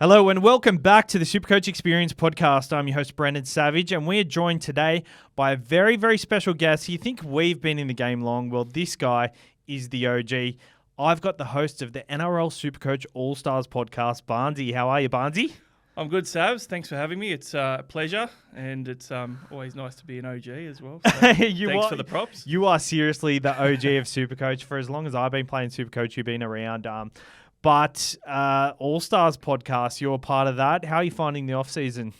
Hello and welcome back to the SuperCoach Experience podcast. I'm your host, Brendan Savage, and we are joined today by a very, very special guest. You think we've been in the game long? Well, this guy is the OG. I've got the host of the NRL SuperCoach AllStars podcast, Barnsey. How are you, Barnsey? I'm good, Savs. Thanks for having me. It's a pleasure, and it's always nice to be an OG as well. So thanks for the props. You are seriously the OG of SuperCoach. For as long as I've been playing SuperCoach, you've been around. But All-Stars podcast, you're a part of that. How are you finding the off-season?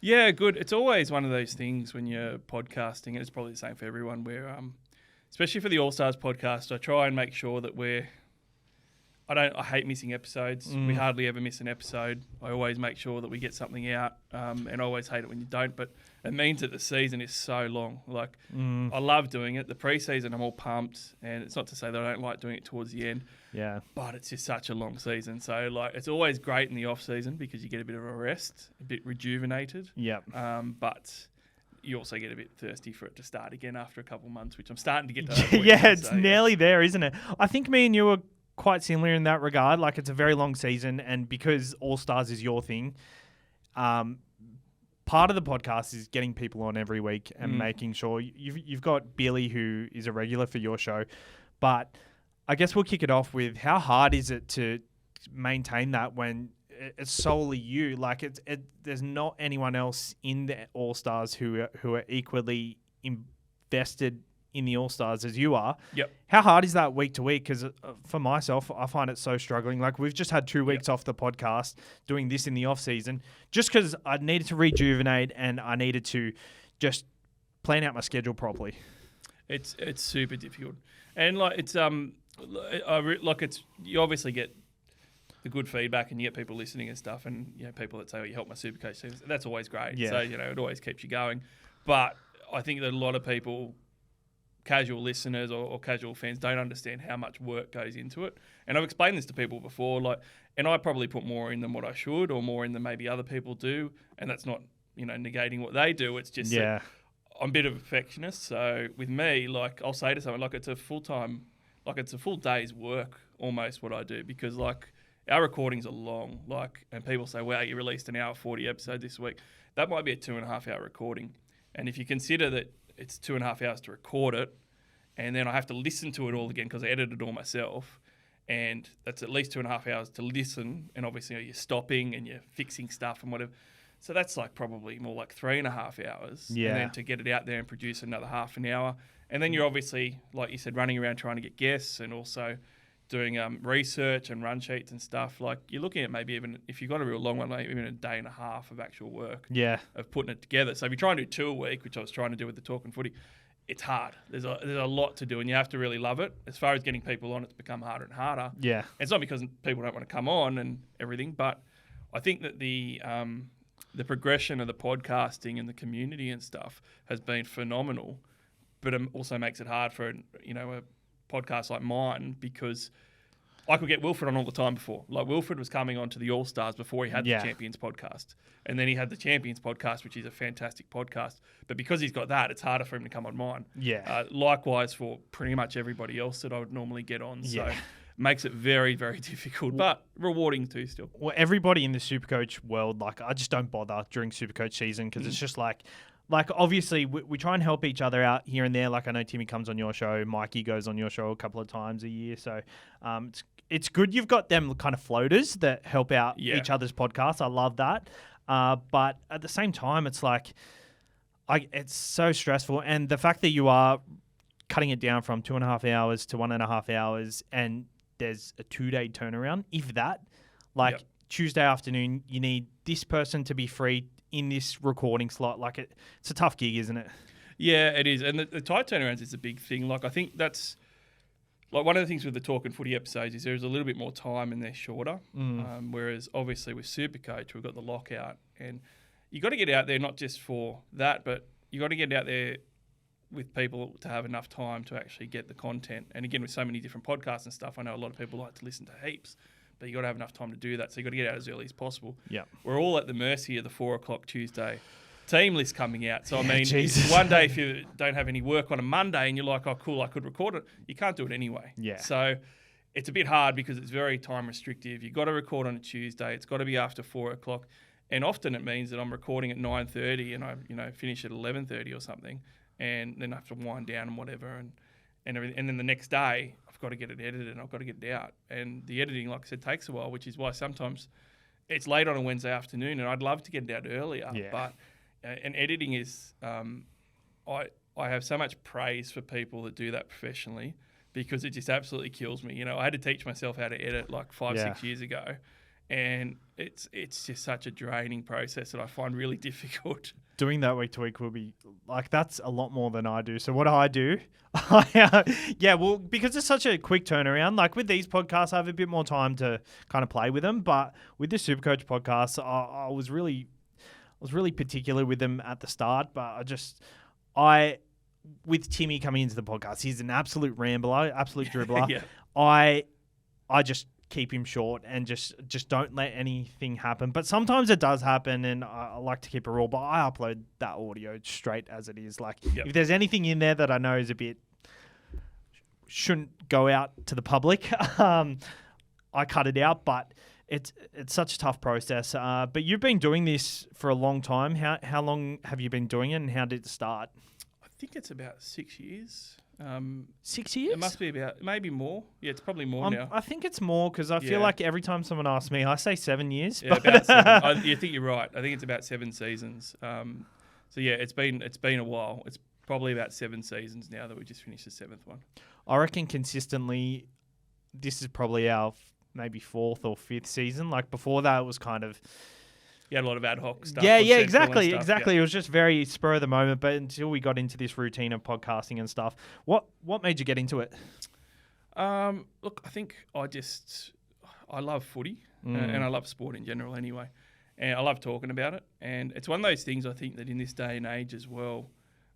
Yeah, good. It's always one of those things when you're podcasting, and it's probably the same for everyone, where, especially for the All-Stars podcast, I try and make sure that I hate missing episodes. We hardly ever miss an episode. I always make sure that we get something out, and I always hate it when you don't. But it means that the season is so long. I love doing it. The preseason, I'm all pumped, and it's not to say that I don't like doing it towards the end. Yeah. But it's just such a long season. So, it's always great in the off-season because you get a bit of a rest, a bit rejuvenated. Yep. But you also get a bit thirsty for it to start again after a couple of months, which I'm starting to get to that point. It's nearly there, isn't it? I think me and you are quite similar in that regard. It's a very long season, and because All-Stars is your thing, part of the podcast is getting people on every week and making sure you've got Billy, who is a regular for your show. But I guess we'll kick it off with, how hard is it to maintain that when it's solely you? There's not anyone else in the All-Stars who are equally invested in the All-Stars as you are. Yep. How hard is that week to week? Because for myself, I find it so struggling. We've just had 2 weeks off the podcast doing this in the off season, just because I needed to rejuvenate and I needed to just plan out my schedule properly. It's super difficult, and you obviously get the good feedback and you get people listening and stuff, and people that say, "Oh, you helped my SuperCoach." That's always great. Yeah. So it always keeps you going. But I think that a lot of people, casual listeners or casual fans, don't understand how much work goes into it. And I've explained this to people before, and I probably put more in than what I should, or more in than maybe other people do. And that's not, negating what they do. It's just that I'm a bit of a perfectionist. So with me, I'll say to someone, it's a full-time, it's a full day's work almost what I do, because our recordings are long, and people say, wow, you released an hour 40 episode this week. That might be a 2.5 hour recording. And if you consider that it's 2.5 hours to record it, and then I have to listen to it all again because I edited it all myself, and that's at least 2.5 hours to listen, and obviously you're stopping and you're fixing stuff and whatever. So that's probably more 3.5 hours. Yeah. And then to get it out there and produce another half an hour. And then you're obviously, like you said, running around trying to get guests, and also doing research and run sheets and stuff. You're looking at maybe, even if you've got a real long one, maybe even a day and a half of actual work of putting it together. So if you try and do 2 a week, which I was trying to do with the Talking Footy, it's hard. There's a lot to do, and you have to really love it. As far as getting people on, it's become harder and harder. Yeah. It's not because people don't want to come on and everything, but I think that the progression of the podcasting and the community and stuff has been phenomenal, but it also makes it hard for a podcast like mine, because I could get Wilfred on all the time before. Wilfred was coming on to the All-Stars before he had the Champions podcast. And then he had the Champions podcast, which is a fantastic podcast. But because he's got that, it's harder for him to come on mine. Yeah. Likewise for pretty much everybody else that I would normally get on. So it makes it very, very difficult, but rewarding too still. Well, everybody in the SuperCoach world, I just don't bother during SuperCoach season, because it's just obviously, we try and help each other out here and there. I know Timmy comes on your show. Mikey goes on your show a couple of times a year. So it's good you've got them kind of floaters that help out each other's podcasts. I love that. But at the same time, it's it's so stressful. And the fact that you are cutting it down from 2.5 hours to 1.5 hours, and there's a 2-day turnaround, if that, Tuesday afternoon, you need this person to be free in this recording slot. It's a tough gig, isn't it? Yeah, it is. And the tight turnarounds is a big thing. I think that's one of the things with the Talking Footy episodes is there's a little bit more time and they're shorter. Whereas obviously with SuperCoach, we've got the lockout, and you got to get out there not just for that, but you got to get out there with people to have enough time to actually get the content. And again, with so many different podcasts and stuff, I know a lot of people like to listen to heaps, but you got to have enough time to do that. So you got to get out as early as possible. Yeah, we're all at the mercy of the 4:00 Tuesday team list coming out. So I mean, one day if you don't have any work on a Monday and you're like, oh cool, I could record it, you can't do it anyway. Yeah. So it's a bit hard because it's very time restrictive. You've got to record on a Tuesday. It's got to be after 4 o'clock. And often it means that I'm recording at 9:30 and I finish at 11:30 or something, and then I have to wind down and whatever and everything. And then the next day I've got to get it edited and I've got to get it out. And the editing, like I said, takes a while, which is why sometimes it's late on a Wednesday afternoon, and I'd love to get it out earlier. Yeah. But and editing is I have so much praise for people that do that professionally, because it just absolutely kills me. I had to teach myself how to edit like 5-6 years ago. And it's just such a draining process that I find really difficult. Doing that week to week will be like, that's a lot more than I do. So what I do, because it's such a quick turnaround. Like with these podcasts, I have a bit more time to kind of play with them. But with the SuperCoach podcast, I was really particular with them at the start. But with Timmy coming into the podcast, he's an absolute rambler, absolute dribbler. Yeah. I just keep him short and just don't let anything happen. But sometimes it does happen, and I like to keep a rule, but I upload that audio straight as it is. Like, if there's anything in there that I know is a bit shouldn't go out to the public, I cut it out. But it's such a tough process. But you've been doing this for a long time. How long have you been doing it, and how did it start? I think it's about 6 years. 6 years? It must be about, maybe more. Yeah, it's probably more now. I think it's more, because I feel like every time someone asks me, I say 7 years. Yeah, about 7. I think you're right. I think it's about 7 seasons. So yeah, it's been a while. It's probably about 7 seasons now that we just finished the 7th one. I reckon consistently, this is probably our maybe 4th or 5th season. Like before that, it was kind of... You had a lot of ad hoc stuff. Yeah, exactly. Yeah. It was just very spur of the moment. But until we got into this routine of podcasting and stuff, what made you get into it? Look, I think I love footy and I love sport in general anyway. And I love talking about it. And it's one of those things I think that in this day and age as well,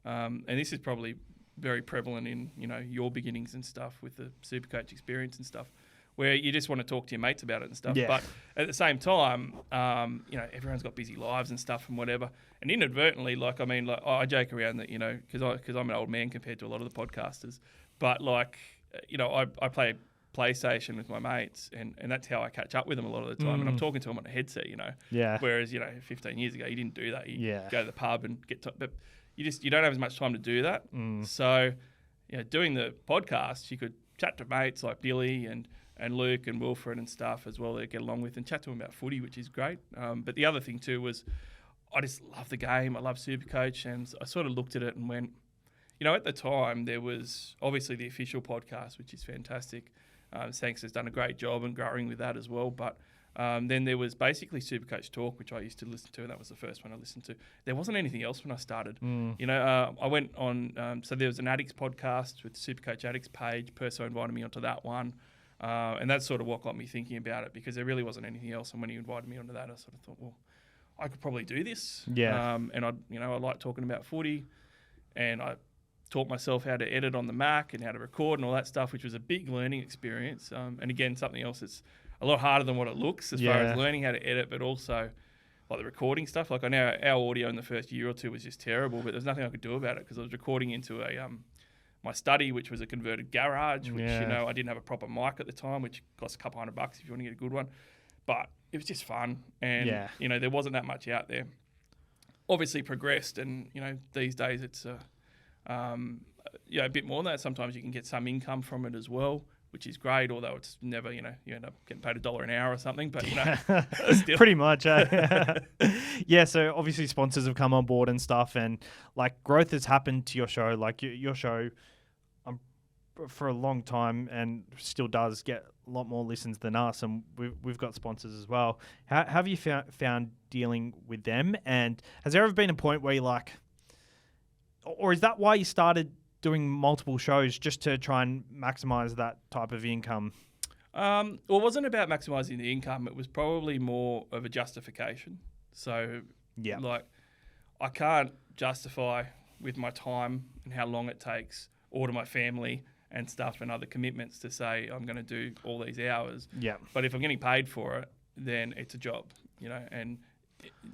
and this is probably very prevalent in, your beginnings and stuff with the SuperCoach Experience and stuff, where you just want to talk to your mates about it and stuff. Yeah. But at the same time, everyone's got busy lives and stuff and whatever. And inadvertently, I joke around that, because I'm an old man compared to a lot of the podcasters. But I play PlayStation with my mates, and that's how I catch up with them a lot of the time. And I'm talking to them on a headset, Yeah. Whereas 15 years ago, you didn't do that. You go to the pub and but you don't have as much time to do that. So, doing the podcast, you could chat to mates like Billy and Luke and Wilfred and stuff as well that get along with, and chat to them about footy, which is great. But the other thing too was I just love the game. I love SuperCoach, and I sort of looked at it and went, at the time there was obviously the official podcast, which is fantastic. Sanks has done a great job and growing with that as well. But then there was basically SuperCoach Talk, which I used to listen to, and that was the first one I listened to. There wasn't anything else when I started. I went on, so there was an Addicts podcast with the SuperCoach Addicts page. Perso invited me onto that one. And that's sort of what got me thinking about it, because there really wasn't anything else. And when he invited me onto that, I sort of thought, well, I could probably do this. Yeah. And I like talking about footy, and I taught myself how to edit on the Mac and how to record and all that stuff, which was a big learning experience. And again, something else that's a lot harder than what it looks as far as learning how to edit, but also like the recording stuff. Like I know our audio in the first year or two was just terrible, but there's nothing I could do about it because I was recording into my study, which was a converted garage, which, I didn't have a proper mic at the time, which costs a couple $100 if you want to get a good one. But it was just fun. And, there wasn't that much out there. Obviously progressed, and, these days it's a bit more than that. Sometimes you can get some income from it as well, which is great, although it's never, you end up getting paid $1 an hour or something. But, still. Pretty much. Yeah, so obviously sponsors have come on board and stuff, and, growth has happened to your show. Your show... for a long time, and still does get a lot more listens than us, and we've got sponsors as well. How have you found dealing with them, and has there ever been a point where you're or is that why you started doing multiple shows, just to try and maximize that type of income? Well, it wasn't about maximizing the income. It was probably more of a justification. So I can't justify with my time and how long it takes, or to my family and stuff and other commitments, to say I'm going to do all these hours. Yeah. But if I'm getting paid for it, then it's a job, and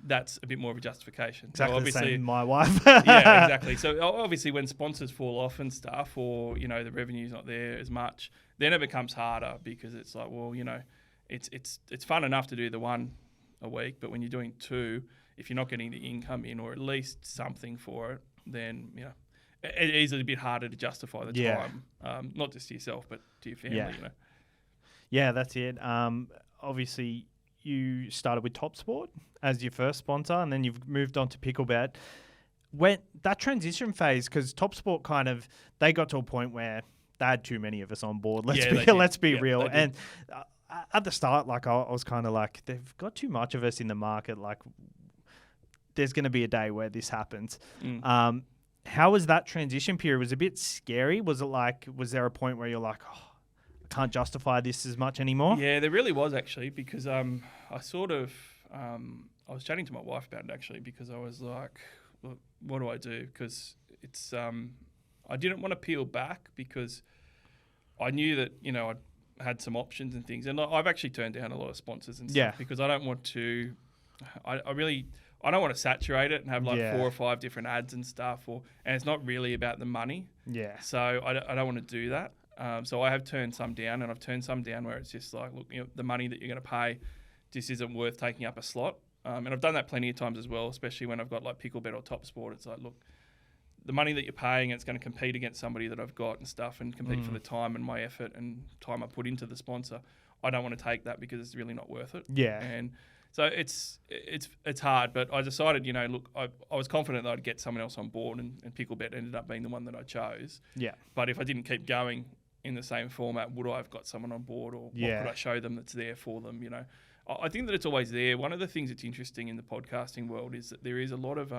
that's a bit more of a justification. Exactly, so obviously, the same my wife. Yeah, exactly. So obviously when sponsors fall off and stuff, or, the revenue's not there as much, then it becomes harder because it's like, well, it's fun enough to do the one a week, but when you're doing two, if you're not getting the income in or at least something for it, then it is a bit harder to justify the time, not just to yourself but to your family. Yeah, that's it. Obviously, you started with TopSport as your first sponsor, and then you've moved on to Picklebet. When that transition phase, because TopSport they got to a point where they had too many of us on board. Let's be real. And at the start, like I was kind of like, they've got too much of us in the market. Like, there's going to be a day where this happens. How was that transition period? Was it a bit scary? Was there a point where you're like, oh, I can't justify this as much anymore? Yeah, there really was actually, because I was chatting to my wife about it actually, because I was like, well, what do I do? Because it's I didn't want to peel back because I knew that I'd had some options and things, and I've actually turned down a lot of sponsors and stuff because I don't want to. I don't want to saturate it and have 4 or 5 different ads and stuff, and it's not really about the money. Yeah. So I don't want to do that. So I have turned some down, and I've turned some down where it's just like, look, the money that you're going to pay just isn't worth taking up a slot. And I've done that plenty of times as well, especially when I've got like Picklebet or TopSport. It's like, look, the money that you're paying, it's going to compete against somebody that I've got and stuff, and compete for the time and my effort and time I put into the sponsor. I don't want to take that because it's really not worth it. Yeah. And so it's hard, but I decided, look, I was confident that I'd get someone else on board, and Picklebet ended up being the one that I chose. Yeah. But if I didn't keep going in the same format, would I have got someone on board, or what could I show them that's there for them? I think that it's always there. One of the things that's interesting in the podcasting world is that there is a lot of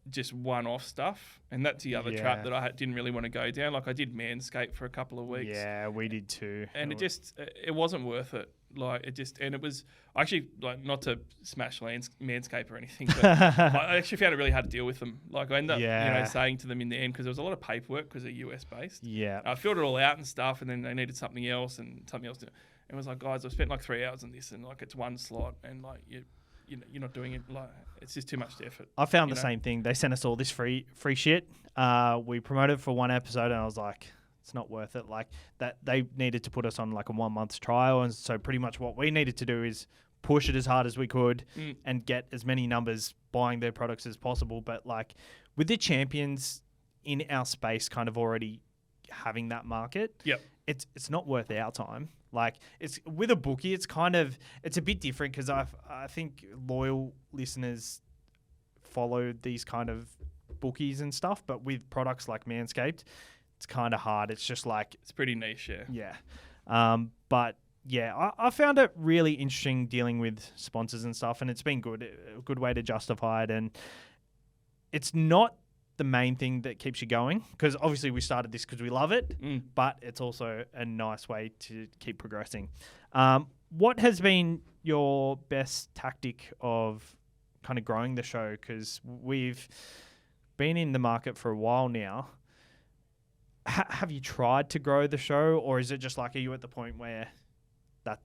just one-off stuff, and that's the other trap that I didn't really want to go down. Like I did Manscaped for a couple of weeks. Yeah, we did too. And it wasn't worth it. And it was actually, like, not to smash Manscaped or anything, but I actually found it really hard to deal with them. Like I ended up, saying to them in the end, because there was a lot of paperwork because they're US based. Yeah. I filled it all out and stuff, and then they needed something else. And it was like, guys, I've spent like 3 hours on this, and like it's one slot, and like you're not doing it. Like it's just too much effort. I found the same thing. They sent us all this free shit. We promoted for one episode, and I was like, it's not worth it. Like that, they needed to put us on like a 1 month trial, and so pretty much what we needed to do is push it as hard as we could and get as many numbers buying their products as possible. But like with the champions in our space, kind of already having that market, it's not worth our time. Like it's with a bookie, it's a bit different because I think loyal listeners follow these kind of bookies and stuff, but with products like Manscaped, it's kind of hard. It's just like it's pretty niche, but yeah, I found it really interesting dealing with sponsors and stuff, and it's been a good way to justify it. And it's not the main thing that keeps you going, because obviously we started this because we love it, but it's also a nice way to keep progressing. What has been your best tactic of kind of growing the show? Because we've been in the market for a while now. Have you tried to grow the show, or is it just like, are you at the point where that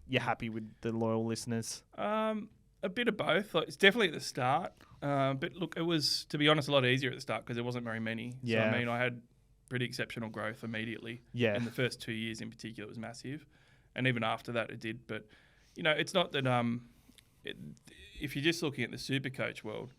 you're happy with the loyal listeners? A bit of both. Like, it's definitely at the start. But look, it was, to be honest, a lot easier at the start because there wasn't very many. Yeah. So, I mean, I had pretty exceptional growth immediately. Yeah. In the first 2 years in particular, it was massive. And even after that, it did. But, it's not that if you're just looking at the SuperCoach world,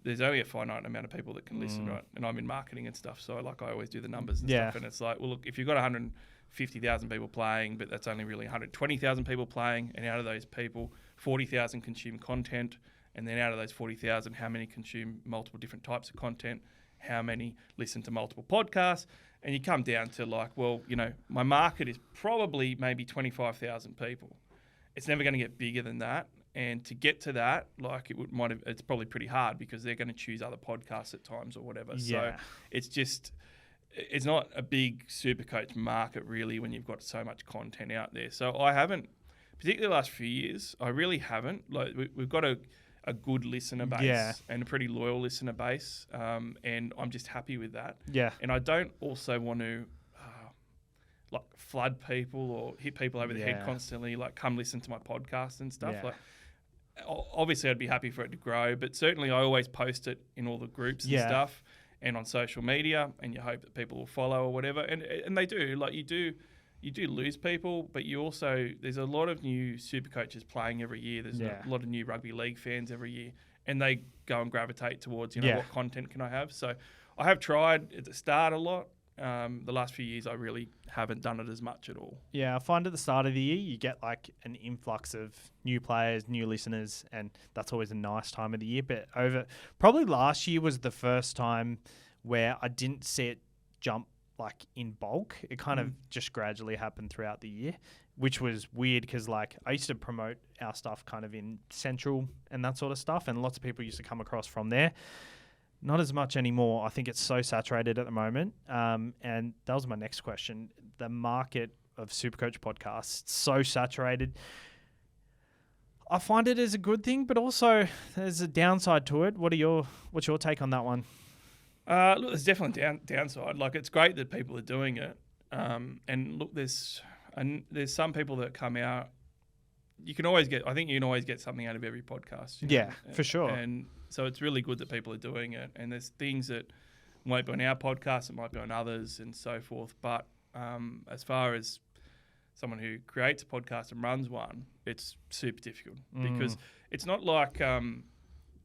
there's only a finite amount of people that can listen, right? And I'm in marketing and stuff, so I always do the numbers and stuff. And it's like, well, look, if you've got 150,000 people playing, but that's only really 120,000 people playing, and out of those people, 40,000 consume content, and then out of those 40,000, how many consume multiple different types of content, how many listen to multiple podcasts, and you come down to like, well, my market is probably maybe 25,000 people. It's never going to get bigger than that. And to get to that, like it's probably pretty hard because they're going to choose other podcasts at times or whatever. Yeah. So it's not a big SuperCoach market really when you've got so much content out there. So I haven't, particularly the last few years, I really haven't. Like we've got a good listener base and a pretty loyal listener base, and I'm just happy with that. Yeah. And I don't also want to like flood people or hit people over the head constantly, like come listen to my podcast and stuff. Like, obviously I'd be happy for it to grow, but certainly I always post it in all the groups and stuff. and on social media, and you hope that people will follow or whatever. And they do. Like you do lose people, but you also, there's a lot of new super coaches playing every year. There's a lot of new rugby league fans every year, and they go and gravitate towards, what content can I have? So I have tried at the start a lot. The last few years, I really haven't done it as much at all. Yeah, I find at the start of the year, you get like an influx of new players, new listeners, and that's always a nice time of the year. But probably last year was the first time where I didn't see it jump like in bulk. It kind of just gradually happened throughout the year, which was weird because like I used to promote our stuff kind of in Central and that sort of stuff, and lots of people used to come across from there. Not as much anymore. I think it's so saturated at the moment. And that was my next question. The market of SuperCoach podcasts, so saturated. I find it as a good thing, but also there's a downside to it. What's your take on that one? Look, there's definitely downside. Like, it's great that people are doing it. And look, there's some people that come out. I think you can always get something out of every podcast. Yeah, for sure. And so it's really good that people are doing it. And there's things that won't be on our podcast, it might be on others and so forth. But as far as someone who creates a podcast and runs one, it's super difficult because it's not like,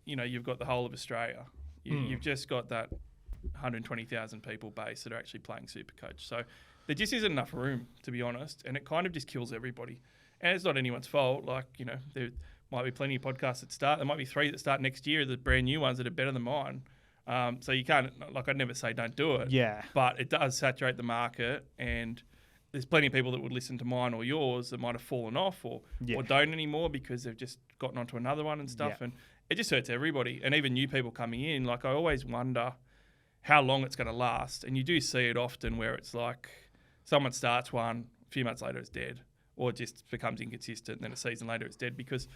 you've got the whole of Australia. You've just got that 120,000 people base that are actually playing SuperCoach. So there just isn't enough room, to be honest. And it kind of just kills everybody. And it's not anyone's fault. Like, there might be plenty of podcasts that start. There might be 3 that start next year, the brand new ones that are better than mine. So you can't, like, I'd never say don't do it. Yeah. But it does saturate the market, and there's plenty of people that would listen to mine or yours that might have fallen off or don't anymore because they've just gotten onto another one and stuff. Yeah. And it just hurts everybody. And even new people coming in, like, I always wonder how long it's going to last. And you do see it often where it's like someone starts one, a few months later it's dead. Or it just becomes inconsistent, and then a season later it's dead because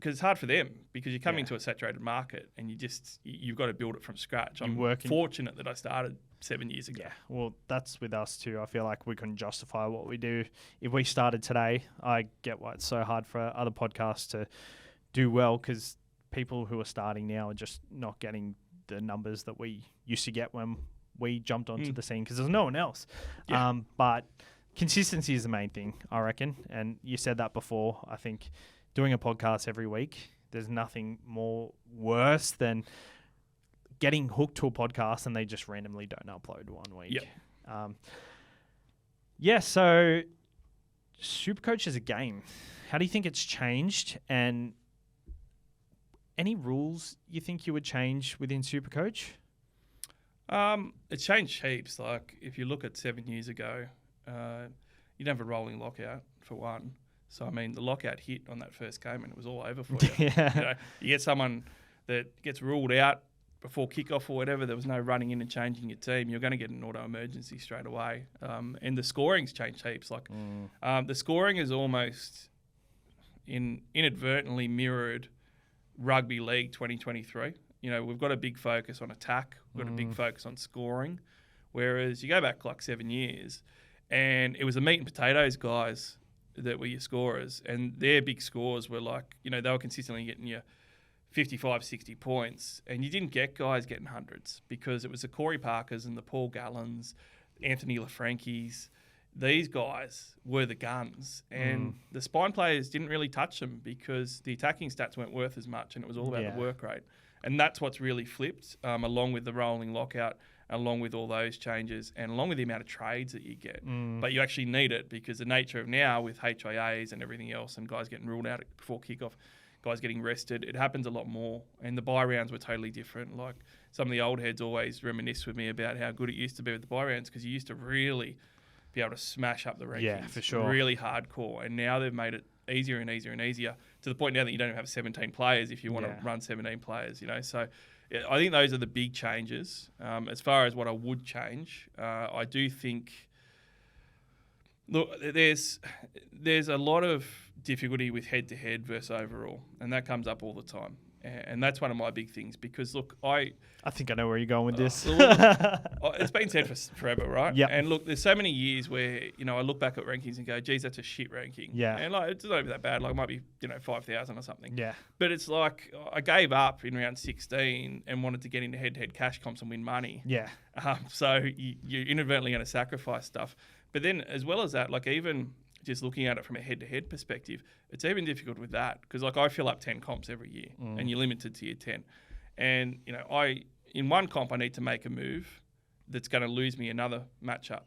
it's hard for them because you come into a saturated market and you've got to build it from scratch. I'm fortunate that I started 7 years ago. Yeah, well, that's with us too. I feel like we couldn't justify what we do if we started today. I get why it's so hard for other podcasts to do well because people who are starting now are just not getting the numbers that we used to get when we jumped onto the scene because there's no one else. Yeah. But consistency is the main thing, I reckon. And you said that before. I think doing a podcast every week, there's nothing more worse than getting hooked to a podcast and they just randomly don't upload one week. Yep. So SuperCoach is a game. How do you think it's changed? And any rules you think you would change within SuperCoach? It's changed heaps. Like, if you look at 7 years ago, you'd have a rolling lockout for one. So, I mean, the lockout hit on that first game and it was all over for you. You get someone that gets ruled out before kickoff or whatever, there was no running in and changing your team, you're going to get an auto emergency straight away. And the scoring's changed heaps. Like, the scoring is almost inadvertently mirrored Rugby League 2023. We've got a big focus on attack. We've got a big focus on scoring. Whereas you go back like 7 years and it was the meat and potatoes guys that were your scorers, and their big scores were like, they were consistently getting you 55, 60 points, and you didn't get guys getting hundreds because it was the Corey Parkers and the Paul Gallons, Anthony LaFranchi's. These guys were the guns, and the spine players didn't really touch them because the attacking stats weren't worth as much, and it was all about the work rate. And that's what's really flipped, along with the rolling lockout, along with all those changes, and along with the amount of trades that you get. But you actually need it because the nature of now with HIAs and everything else and guys getting ruled out before kickoff, guys getting rested, it happens a lot more. And the bye rounds were totally different. Like, some of the old heads always reminisce with me about how good it used to be with the bye rounds because you used to really be able to smash up the rankings. Yeah, for sure. Really hardcore. And now they've made it easier and easier and easier to the point now that you don't even have 17 players if you want to run 17 players, So I think those are the big changes. As far as what I would change, I do think, look, there's a lot of difficulty with head-to-head versus overall, and that comes up all the time. And that's one of my big things because, look, I think I know where you're going with this. it's been said forever, right? Yep. And look, there's so many years where, I look back at rankings and go, geez, that's a shit ranking. Yeah. And like, it's not even that bad. Like, it might be, 5,000 or something. Yeah. But it's like, I gave up in round 16 and wanted to get into head-to-head cash comps and win money. Yeah. So you're inadvertently going to sacrifice stuff. But then as well as that, like even just looking at it from a head-to-head perspective, it's even difficult with that because like I fill up 10 comps every year and you're limited to your 10. And, in one comp I need to make a move that's going to lose me another matchup.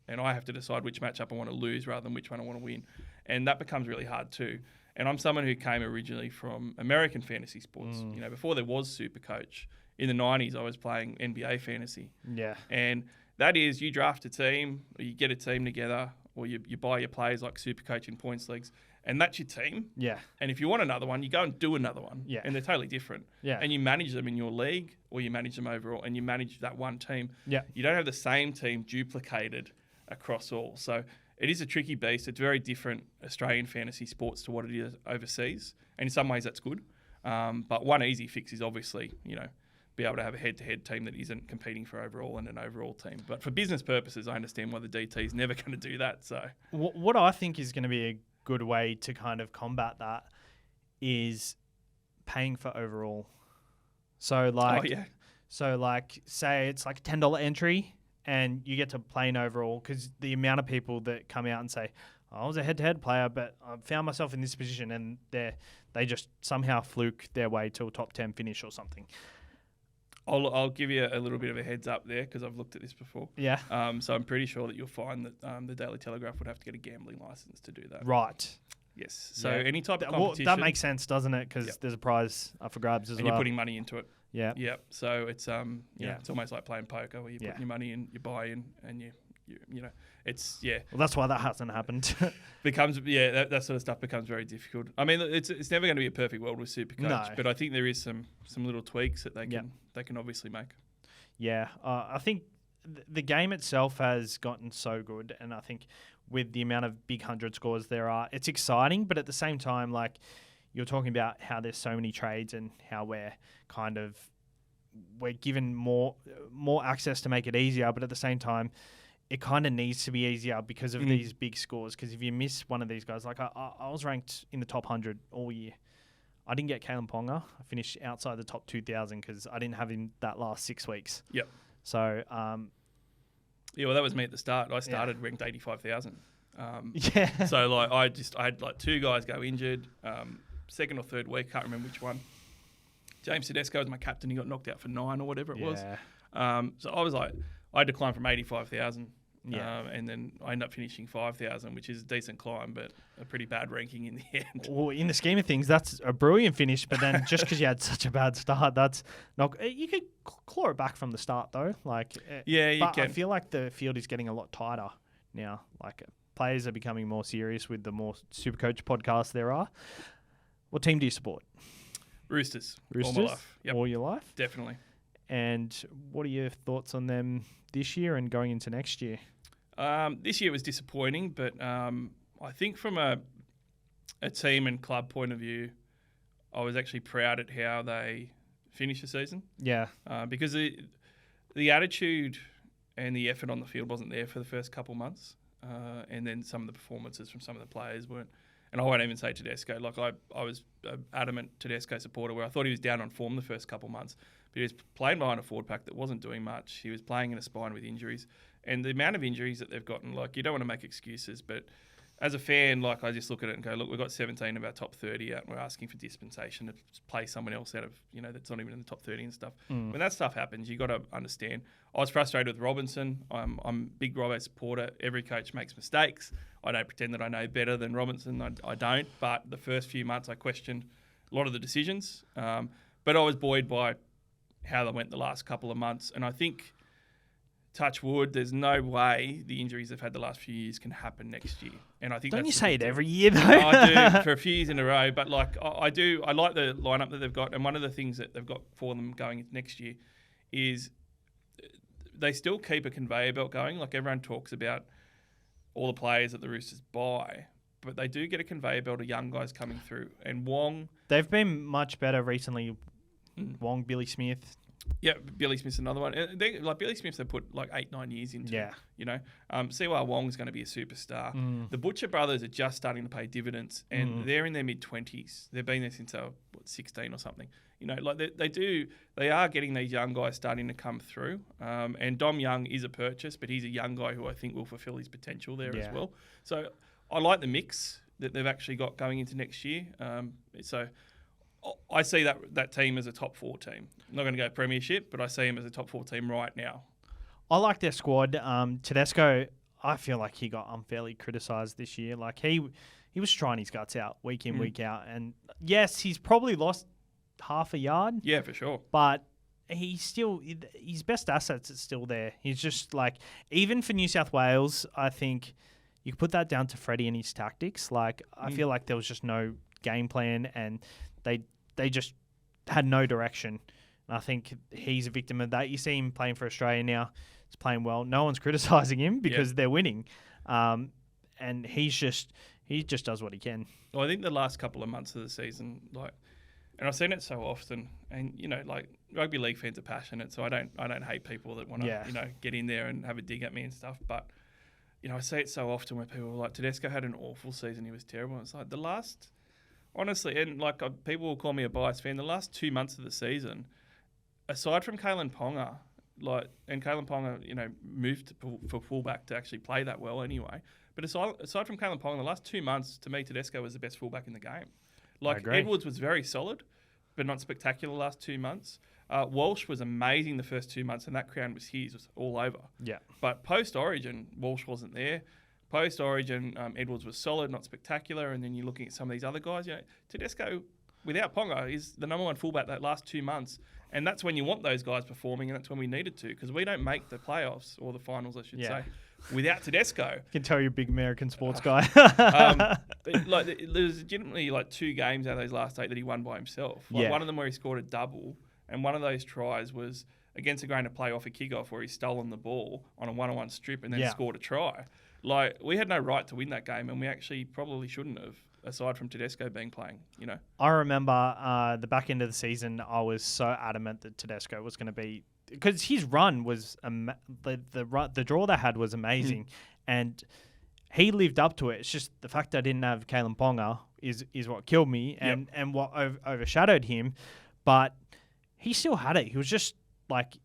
And I have to decide which matchup I want to lose rather than which one I want to win. And that becomes really hard too. And I'm someone who came originally from American fantasy sports. Before there was SuperCoach, in the 90s I was playing NBA fantasy. Yeah. And that is you draft a team or you get a team together or you buy your players like SuperCoach in points leagues and that's your team. Yeah. And if you want another one, you go and do another one. Yeah. And they're totally different. Yeah. And you manage them in your league or you manage them overall and you manage that one team. Yeah. You don't have the same team duplicated across all. So it is a tricky beast. It's very different Australian fantasy sports to what it is overseas. And in some ways that's good. But one easy fix is obviously, be able to have a head-to-head team that isn't competing for overall and an overall team. But for business purposes, I understand why the DT is never going to do that. So what I think is going to be a good way to kind of combat that is paying for overall. So say it's like a $10 entry and you get to play in overall because the amount of people that come out and say, I was a head-to-head player, but I found myself in this position and they just somehow fluke their way to a top 10 finish or something. I'll give you a little bit of a heads up there because I've looked at this before. Yeah. So I'm pretty sure that you'll find that the Daily Telegraph would have to get a gambling license to do that. Right. Yes. So any type of competition. That makes sense, doesn't it? Because there's a prize up for grabs as well. And you're putting money into it. Yeah. Yep. So it's it's almost like playing poker where you put your money in, you buy in, and you it's Well, that's why that hasn't happened. becomes that sort of stuff becomes very difficult. I mean, it's never going to be a perfect world with SuperCoach, but I think there is some little tweaks that they can obviously make. Yeah, I think the game itself has gotten so good, and I think with the amount of big 100 scores there are, it's exciting. But at the same time, like you're talking about how there's so many trades and how we're given more access to make it easier, but at the same time, it kind of needs to be easier because of these big scores. Because if you miss one of these guys, like I was ranked in the top 100 all year. I didn't get Kalen Ponga. I finished outside the top 2,000 because I didn't have him that last 6 weeks. Yep. So, well, that was me at the start. I started ranked 85,000. Yeah. So I had like two guys go injured. Second or third week, can't remember which one. James Tedesco was my captain. He got knocked out for 9 or whatever it was. So I was like, I declined from 85,000. And then I ended up finishing 5,000, which is a decent climb, but a pretty bad ranking in the end. Well, in the scheme of things, that's a brilliant finish. But then just because you had such a bad start, that's not. You could claw it back from the start though. You can. I feel like the field is getting a lot tighter now. Like players are becoming more serious with the more SuperCoach podcasts there are. What team do you support? Roosters. All my life. Yep. All your life? Definitely. And what are your thoughts on them this year and going into next year? This year was disappointing, but I think from a team and club point of view, I was actually proud at how they finished the season. Yeah. Because the attitude and the effort on the field wasn't there for the first couple months. And then some of the performances from some of the players weren't. And I won't even say Tedesco. Like I was an adamant Tedesco supporter where I thought he was down on form the first couple months. But he was playing behind a forward pack that wasn't doing much. He was playing in a spine with injuries. And the amount of injuries that they've gotten, like, you don't want to make excuses, but as a fan, like, I just look at it and go, look, we've got 17 of our top 30 out and we're asking for dispensation to play someone else out of, that's not even in the top 30 and stuff. When that stuff happens, you got to understand. I was frustrated with Robinson. I'm a big Robbo supporter. Every coach makes mistakes. I don't pretend that I know better than Robinson. I don't. But the first few months I questioned a lot of the decisions. But I was buoyed by how they went the last couple of months. And I think, touch wood, there's no way the injuries they've had the last few years can happen next year. And I think don't that's you say it every year though? I do for a few years in a row, but like I like the lineup that they've got. And one of the things that they've got for them going into next year is they still keep a conveyor belt going. Like everyone talks about all the players that the Roosters buy, but they do get a conveyor belt of young guys coming through. And Wong, They've been much better recently. Wong, Billy Smith. yeah, Billy Smith's another one. Like Billy Smith, they put like 8-9 years into. Yeah. You know, CY Wong's going to be a superstar. The Butcher brothers are just starting to pay dividends, and they're in their mid-20s. They've been there since 16 or something. You know, like they are getting these young guys starting to come through. And Dom Young is a purchase, but he's a young guy who I think will fulfill his potential there as well. So I like the mix that they've actually got going into next year. So I see that team as a top 4 team. I'm not going to go premiership, but I see him as a top 4 team right now. I like their squad. Tedesco, I feel like he got unfairly criticised this year. Like he was trying his guts out week in, week out. And yes, he's probably lost half a yard. Yeah, for sure. But he's still, his best assets are still there. He's just like, even for New South Wales, I think you could put that down to Freddie and his tactics. Like, I feel like there was just no game plan and they just had no direction. And I think he's a victim of that. You see him playing for Australia now. He's playing well. No one's criticising him because they're winning. And he just does what he can. Well, I think the last couple of months of the season, like, and I've seen it so often, and you know, like rugby league fans are passionate, so I don't hate people that want to, you know, get in there and have a dig at me and stuff. But you know, I see it so often where people are like, Tedesco had an awful season, he was terrible. And it's like honestly, and like people will call me a biased fan, the last 2 months of the season, aside from Kalen Ponga, and Kalen Ponga, you know, moved for fullback to actually play that well anyway. But aside from Kalen Ponga, the last 2 months, to me, Tedesco was the best fullback in the game. Like, Edwards was very solid, but not spectacular the last 2 months. Walsh was amazing the first 2 months, and that crown was his, was all over. Yeah. But post-Origin, Walsh wasn't there. Post-Origin, Edwards was solid, not spectacular. And then you're looking at some of these other guys. You know, Tedesco, without Ponga, is the number 1 fullback that last 2 months. And that's when you want those guys performing, and that's when we needed to, because we don't make the playoffs, or the finals, I should say, without Tedesco. You can tell you're a big American sports guy. There's legitimately like 2 games out of those last 8 that he won by himself. Like one of them where he scored a double, and one of those tries was against a grain of play off a kickoff where he's stolen the ball on a 1-on-1 strip and then scored a try. Like, we had no right to win that game, and we actually probably shouldn't have, aside from Tedesco being playing, you know. I remember the back end of the season, I was so adamant that Tedesco was going to be, because his run was the draw they had was amazing, and he lived up to it. It's just the fact I didn't have Kalen Ponga is what killed me and what overshadowed him. But he still had it. He was just like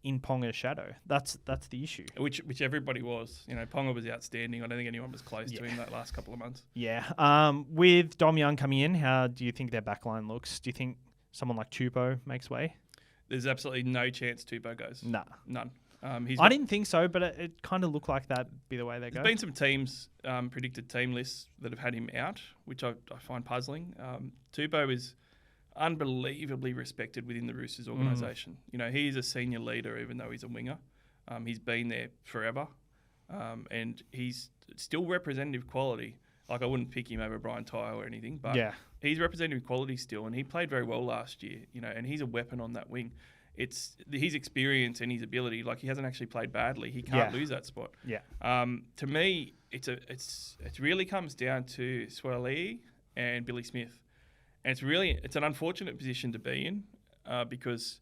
in Ponga's shadow. That's the issue. Which everybody was. You know, Ponga was outstanding. I don't think anyone was close to him that last couple of months. Yeah. With Dom Young coming in, how do you think their backline looks? Do you think someone like Tupou makes way? There's absolutely no chance Tupou goes. Nah. None. I didn't think so, but it kind of looked like that'd be the way they go. There's been some teams, predicted team lists that have had him out, which I find puzzling. Tupou is unbelievably respected within the Roosters organisation. You know, he's a senior leader, even though he's a winger. He's been there forever, and he's still representative quality. Like, I wouldn't pick him over Brian Tyre or anything, but he's representative quality still, and he played very well last year. You know, and he's a weapon on that wing. It's his experience and his ability. Like, he hasn't actually played badly. He can't lose that spot. Yeah. To me, it really comes down to Swirly and Billy Smith. And it's an unfortunate position to be in, because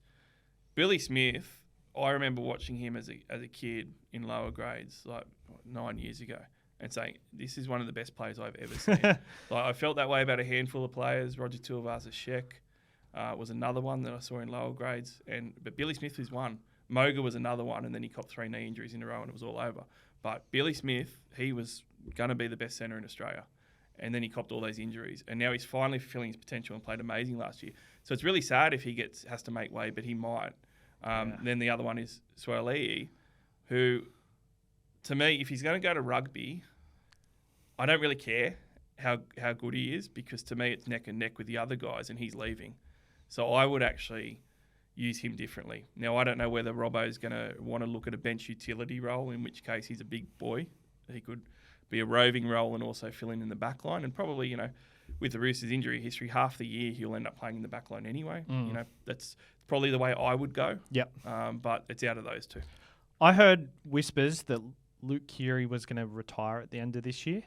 Billy Smith, I remember watching him as a kid in lower grades, like 9 years ago, and saying, this is one of the best players I've ever seen. Like, I felt that way about a handful of players. Roger Tuivasa-Sheck was another one that I saw in lower grades, but Billy Smith was one. Moga was another one, and then he copped 3 knee injuries in a row and it was all over. But Billy Smith, he was going to be the best centre in Australia. And then he copped all those injuries. And now he's finally fulfilling his potential and played amazing last year. So it's really sad if he has to make way, but he might. Then the other one is Swirly, who, to me, if he's going to go to rugby, I don't really care how good he is, because to me it's neck and neck with the other guys and he's leaving. So I would actually use him differently. Now, I don't know whether Robbo's going to want to look at a bench utility role, in which case he's a big boy. He could be a roving role and also fill in the back line. And probably, you know, with the Roosters' injury history, half the year he'll end up playing in the back line anyway. You know, that's probably the way I would go. Yep. But it's out of those two. I heard whispers that Luke Keary was going to retire at the end of this year.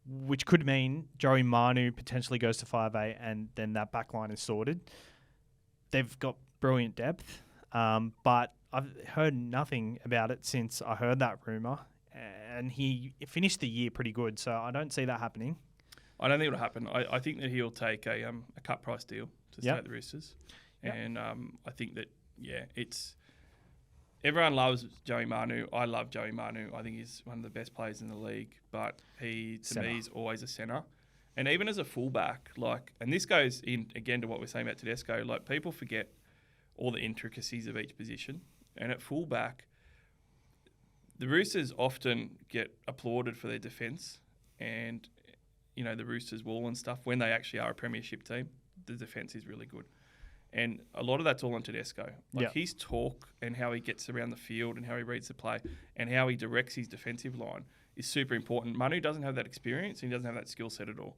which could mean Joey Manu potentially goes to 5'8", and then that back line is sorted. They've got brilliant depth, but I've heard nothing about it since I heard that rumour, and he finished the year pretty good, so I don't see that happening. I don't think it'll happen. I think that he'll take a cut price deal to stay at the Roosters. Yep. And I think that, it's... Everyone loves Joey Manu. I love Joey Manu. I think he's one of the best players in the league, but he, to me, is always a centre. And even as a fullback, and this goes in, again, to what we're saying about Tedesco, people forget all the intricacies of each position. And at fullback, the Roosters often get applauded for their defence, and the Roosters wall and stuff, when they actually are a premiership team, the defence is really good. And a lot of that's all on Tedesco. His talk and how he gets around the field and how he reads the play and how he directs his defensive line is super important. Manu doesn't have that experience and he doesn't have that skill set at all.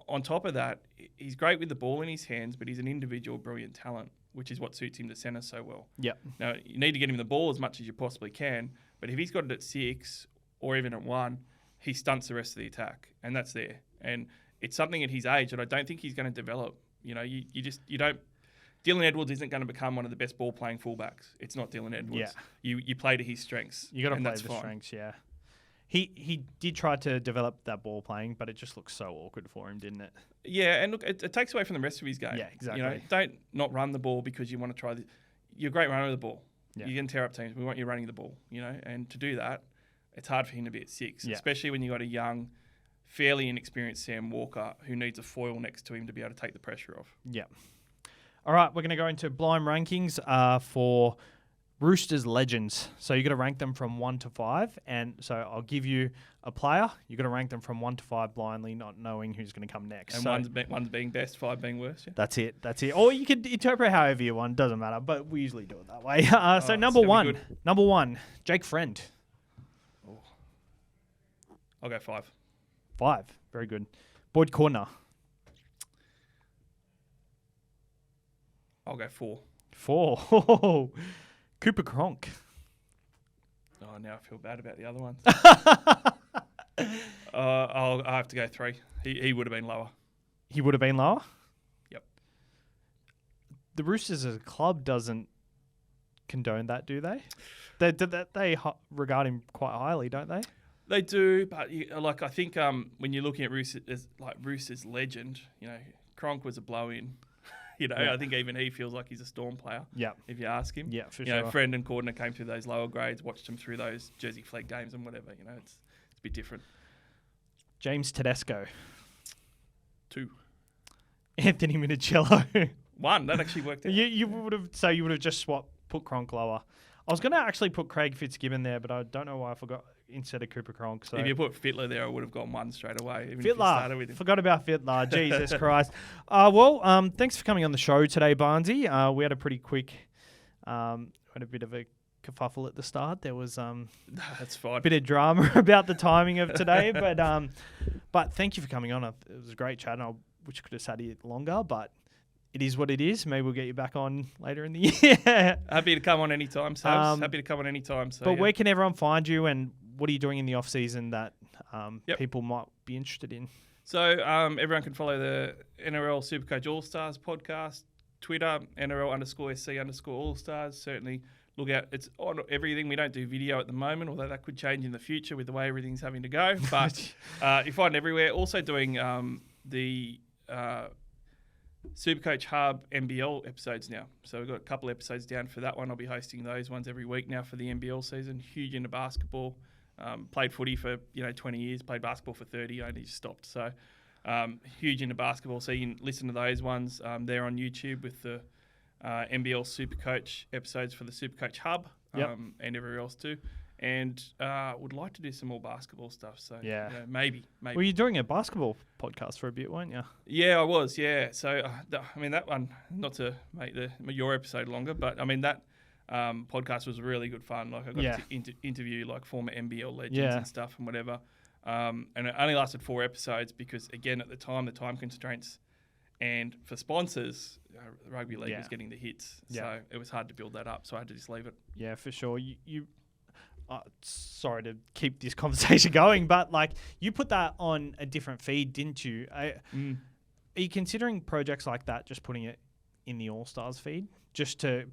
On top of that, he's great with the ball in his hands, but he's an individual brilliant talent, which is what suits him to centre so well. Yep. Now, you need to get him the ball as much as you possibly can, but if he's got it at 6 or even at 1, he stunts the rest of the attack, and that's there. And it's something at his age that I don't think he's going to develop. You don't... Dylan Edwards isn't going to become one of the best ball-playing fullbacks. It's not Dylan Edwards. Yeah. You play to his strengths. You got to play to the strengths, yeah. He did try to develop that ball playing, but it just looked so awkward for him, didn't it? Yeah, and look, it takes away from the rest of his game. Yeah, exactly. Don't not run the ball because you want to try. You're a great runner of the ball. Yeah. You can tear up teams. We want you running the ball, and to do that, it's hard for him to be at 6, especially when you've got a young, fairly inexperienced Sam Walker who needs a foil next to him to be able to take the pressure off. Yeah. All right, we're going to go into blind rankings for Roosters legends. So you got to rank them from 1 to 5, and so I'll give you a player. You got to rank them from 1 to 5 blindly, not knowing who's going to come next. And one's being best, 5 being worst. Yeah? That's it. Or you could interpret however you want. Doesn't matter. But we usually do it that way. So number one, Jake Friend. Oh. I'll go 5. 5, very good. Boyd Cordner. I'll go 4. 4. Cooper Cronk. Oh, now I feel bad about the other ones. I'll have to go 3. He would have been lower. He would have been lower? Yep. The Roosters as a club doesn't condone that, do they? They regard him quite highly, don't they? They do, but I think when you're looking at Roosters as Roosters legend, Cronk was a blow-in. I think even he feels like he's a Storm player. Yeah. If you ask him. Yeah, for sure. Friend and Cordner came through those lower grades, watched him through those Jersey Flegg games and whatever. It's a bit different. James Tedesco. 2. Anthony Minicello. 1. That actually worked out. You would have just put Cronk lower. I was going to actually put Craig Fitzgibbon there, but I don't know why I forgot instead of Cooper Cronk. So if you put Fittler there, I would have gone 1 straight away. Even Fittler. If you started with him. Forgot about Fittler. Jesus Christ. Thanks for coming on the show today, Barnesy. We had a pretty quick, had a bit of a kerfuffle at the start. There was that's fine. A bit of drama about the timing of today, but thank you for coming on. It was a great chat. I wish I could have sat here longer, but it is what it is. Maybe we'll get you back on later in the year. Happy to come on anytime, Sabs. Happy to come on anytime. But where can everyone find you, and what are you doing in the off season that people might be interested in? So everyone can follow the NRL SuperCoach AllStars podcast, Twitter, NRL_SC_AllStars. Certainly look out. It's on everything. We don't do video at the moment, although that could change in the future with the way everything's having to go. But you find it everywhere. Also doing the SuperCoach Hub NBL episodes now. So we've got a couple episodes down for that one. I'll be hosting those ones every week now for the NBL season. Huge into basketball. Played footy for 20 years. Played basketball for 30. I only just stopped. So huge into basketball. So you can listen to those ones. They're on YouTube with the NBL SuperCoach episodes for the SuperCoach Hub and everywhere else too. And would like to do some more basketball stuff. So maybe. Well, you're doing a basketball podcast for a bit, weren't you? Yeah, I was. Yeah. So that one, not to make your episode longer, but that podcast was really good fun. Like I got to interview former NBL legends and stuff and whatever. And it only lasted 4 episodes because again at the time constraints, and for sponsors, rugby league was getting the hits. So it was hard to build that up. So I had to just leave it. Yeah, for sure. sorry to keep this conversation going, but like you put that on a different feed, didn't you? Are you considering projects like that, just putting it in the All-Stars feed,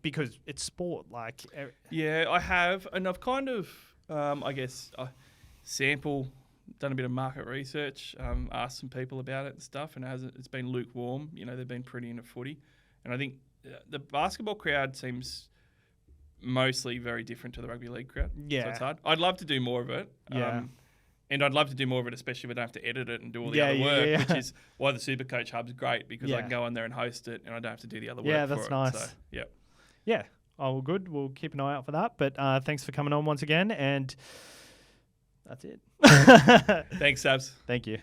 because it's sport? Like, yeah, I have, and I've kind of, I guess, done a bit of market research, asked some people about it and stuff, and it's been lukewarm. You know, they've been pretty into footy, and I think the basketball crowd seems mostly very different to the rugby league crowd. Yeah. So it's hard. I'd love to do more of it. Yeah. And I'd love to do more of it, especially if I don't have to edit it and do all the other work, which is why the SuperCoach Hub's great, because I can go on there and host it and I don't have to do the other work for it. Yeah, that's nice. So, yeah. Yeah. Oh, well, good. We'll keep an eye out for that. But thanks for coming on once again, and that's it. Thanks, Sabs. Thank you.